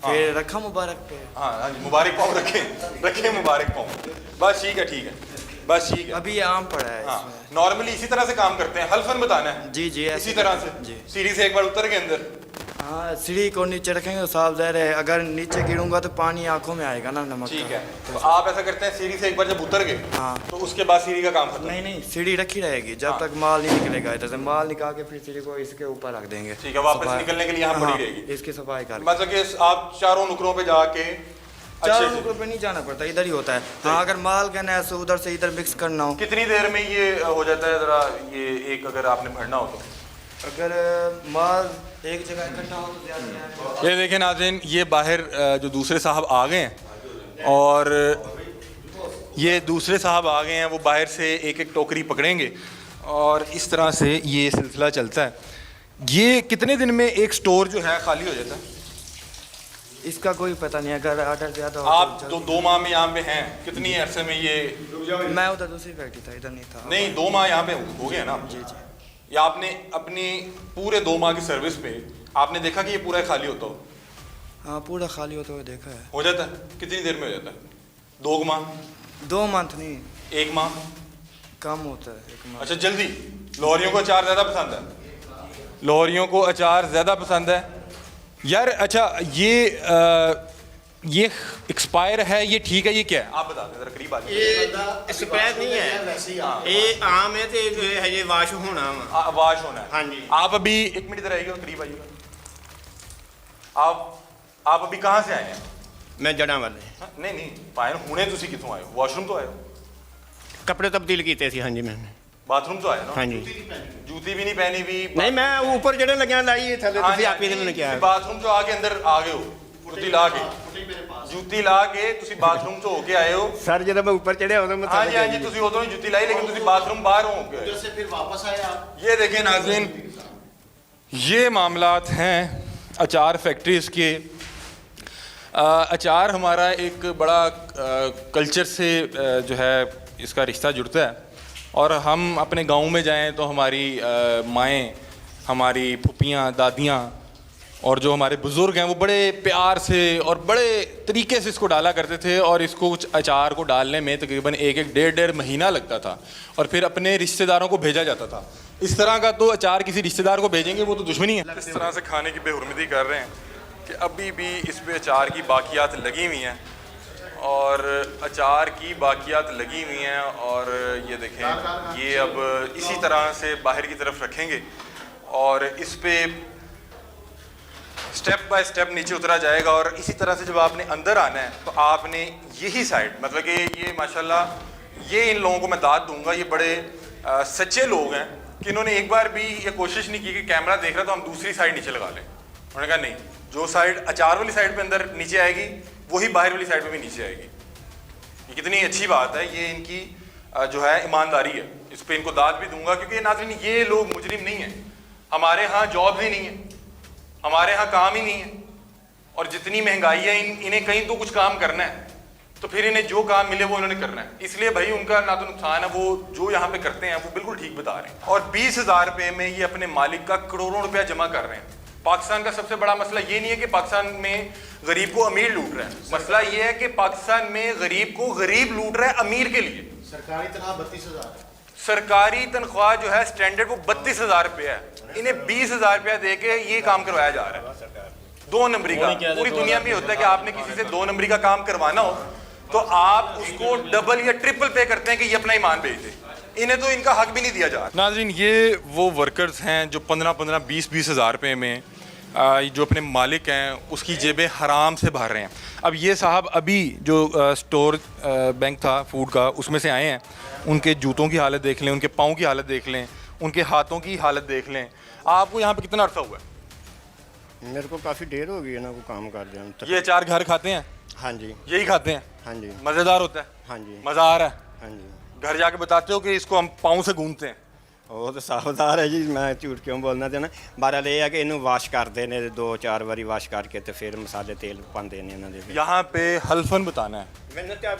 फिर रखा मुबारक पे। हाँ हाँ जी, मुबारक पाओ रखें मुबारक पाओ। बस ठीक है बस ठीक है। अभी ये आम पड़ा है हाँ इसमें। नॉर्मली इसी तरह से काम करते हैं, हल्फन बताना है। जी जी इसी तरह से जी। सीढ़ी से एक बार उतर के अंदर। हाँ सीढ़ी को नीचे रखेंगे तो साफ ज़ाहिर है, अगर नीचे गिरूंगा तो पानी आंखों में आएगा ना नमक ठीक का। है तो आप ऐसा करते हैं सीढ़ी से एक बार जब उतर गए हाँ। तो उसके बाद सीढ़ी का काम खत्म। नहीं नहीं सीढ़ी रखी रहेगी जब तक माल नहीं निकलेगा इधर से। माल निकाल के फिर सीढ़ी को इसके ऊपर रख देंगे। ठीक है, वापस निकलने के लिए यहाँ पड़ी रहेगी। इसकी सफाई कर मतलब कि आप चारों नुकरों पे जाके चारों नुकरों पे नहीं जाना पड़ता, इधर ही होता है। हाँ अगर माल कहना है उधर से इधर मिक्स करना हो। कितनी देर में ये हो जाता है जरा ये एक अगर आपने भरना हो तो? अगर माल एक जगह इकट्ठा हो तो ज़्यादा। ये देखें नाज़रीन, ये बाहर जो दूसरे साहब आ गए हैं और ये दूसरे साहब आ गए हैं, वो बाहर से एक एक टोकरी पकड़ेंगे और इस तरह से ये सिलसिला चलता है। ये कितने दिन में एक स्टोर जो है खाली हो जाता है? इसका कोई पता नहीं, अगर ऑर्डर ज़्यादा हो आप तो जो 2 माह में यहाँ पे हैं, कितनी अरसे में ये? मैं उधर दूसरी फैक्ट्री था, इधर नहीं था। नहीं 2 माह यहाँ पे हो गए ना? जी जी। या आपने अपनी पूरे 2 माह की सर्विस पे आपने देखा कि ये पूरा खाली होता हो? हाँ पूरा खाली होता हुआ देखा है। हो जाता है? कितनी देर में हो जाता है? 2 माह? 2 मंथ नहीं, 1 माह? कम होता है 1 मंथ। अच्छा जल्दी। लाहौरियों को अचार ज़्यादा पसंद है? लाहौरियों को अचार ज़्यादा पसंद है यार। अच्छा ये एक्सपायर है, ये ठीक है, ये क्या है आप बता दें जरा करीब आके। ये स्प्रेड नहीं है, ये आम है ते हजे वाश होना वा। वाश होना है। हाँ जी। आप अभी 1 मिनट इधर आइएगा, करीब आइएगा। आप अभी कहाँ से आए हैं? मैं जड़ा वाले हाँ, नहीं पाए हुने तुसी कितों आए हो? वॉशरूम तो आए हो? कपड़े तब्दील किए थे। हाँ जी मैंने। बाथरूम तो आए ना? हाँ जी। जूती भी नहीं पहनी हुई? नहीं मैं ऊपर जड़े लगे लाई थले हाँ तुसी आप ही मैंने क्या बाथरूम जो आके अंदर आ गए हो, जूती ला के तुसी बाथरूम चो होके आए हो। सर जब मैं ऊपर चढ़े उधर मैं हाँ जी तुसी उधरों ही जूती लाई, लेकिन तुसी बाथरूम बाहर हो के आए। से फिर वापस आए आप। ये देखें नाज़रीन, ये मामलात हैं अचार फैक्ट्रीज के। अचार हमारा एक बड़ा कल्चर से जो है इसका रिश्ता जुड़ता है, और हम अपने गांव में जाएं तो हमारी माएँ, हमारी फुप्पियाँ, दादियाँ और जो हमारे बुज़ुर्ग हैं वो बड़े प्यार से और बड़े तरीके से इसको डाला करते थे, और इसको कुछ अचार को डालने में तकरीबन 1-1 महीना लगता था, और फिर अपने रिश्तेदारों को भेजा जाता था। इस तरह का तो अचार किसी रिश्तेदार को भेजेंगे वो तो दुश्मनी है। इस तरह से खाने की बेहुरमती कर रहे हैं कि अभी भी इस पे अचार की बाकियात लगी हुई हैं, और अचार की बाकियात लगी हुई हैं। और ये देखें, ये अब इसी तरह से बाहर की तरफ रखेंगे और इस पे स्टेप बाय स्टेप नीचे उतरा जाएगा। और इसी तरह से जब आपने अंदर आना है तो आपने यही साइड, मतलब कि ये माशाल्लाह ये इन लोगों को मैं दाद दूंगा, ये बड़े सच्चे लोग हैं कि इन्होंने एक बार भी ये कोशिश नहीं की कि कैमरा देख रहा तो हम दूसरी साइड नीचे लगा लें। उन्होंने कहा नहीं, जो साइड अचार वाली साइड पे अंदर नीचे आएगी वही बाहर वाली साइड पे भी नीचे आएगी। ये कितनी अच्छी बात है, ये इनकी जो है ईमानदारी है। इस पे इनको दाद भी दूंगा, क्योंकि नाज़रीन ये लोग मुजरिम नहीं हैं। हमारे यहाँ जॉब ही नहीं है, हमारे यहाँ काम ही नहीं है, और जितनी महंगाई है इन्हें कहीं तो कुछ काम करना है, तो फिर इन्हें जो काम मिले वो इन्होंने करना है। इसलिए भाई उनका ना तो नुकसान है, वो जो यहाँ पे करते हैं वो बिल्कुल ठीक बता रहे हैं। और 20,000 रुपये में ये अपने मालिक का करोड़ों रुपया जमा कर रहे हैं। पाकिस्तान का सबसे बड़ा मसला ये नहीं है कि पाकिस्तान में गरीब को अमीर लूट रहा है, मसला ये है कि पाकिस्तान में गरीब को गरीब लूट रहा है अमीर के लिए। सरकारी तनख्वाह 32,000, सरकारी तनख्वाह जो है स्टैंडर्ड वो 32,000 रुपया है, इन्हें 20,000 रुपया दे के ये काम करवाया जा रहा है। 2 नंबरी का पूरी दुनिया में होता है कि आपने किसी से 2 नंबरी का काम करवाना हो तो आप उसको डबल या ट्रिपल पे करते हैं कि ये अपना ईमान बेच दे। इन्हें तो इनका हक भी नहीं दिया जा रहा। नाज़रीन ये वो वर्कर्स हैं जो 15-15, 20-20 हज़ार रुपये में जो अपने मालिक हैं उसकी जेबें हराम से भर रहे हैं। अब ये साहब अभी जो स्टोर बैंक था फूड का उसमें से आए हैं, उनके जूतों की हालत देख लें, उनके पाँव की हालत देख लें, उनके हाथों की हालत देख लें। आपको यहाँ पे कितना अर्सा हुआ है? मेरे को काफ़ी देर हो गई है ना, को काम कर दिया। ये अचार घर खाते हैं? हाँ जी। यही खाते हैं? हाँ जी। मज़ेदार होता है? हाँ जी। मज़ा आ रहा है? हाँ जी। घर जाके बताते हो कि इसको हम पाँव से गूंथते हैं? ਉਹ ਤਾਂ ਸਾਫਦਾਰ ਹੈ ਜੀ, ਮੈਂ ਝੂਠ ਕਿਉਂ ਬੋਲਣਾ ਤੇ ਨਾ। ਬਹਰਾਲ ਇਹ ਹੈ ਕਿ ਇਹਨੂੰ ਵਾਸ਼ ਕਰਦੇ ਨੇ 2-4 ਵਾਰੀ ਵਾਸ਼ ਕਰਕੇ ਤੇ ਫਿਰ ਮਸਾਲੇ ਤੇਲ ਪਾਉਂਦੇ ਨੇ ਇਹਨਾਂ ਦੇ। यहाँ पे हल्फन बताना है। मैंने तो आपको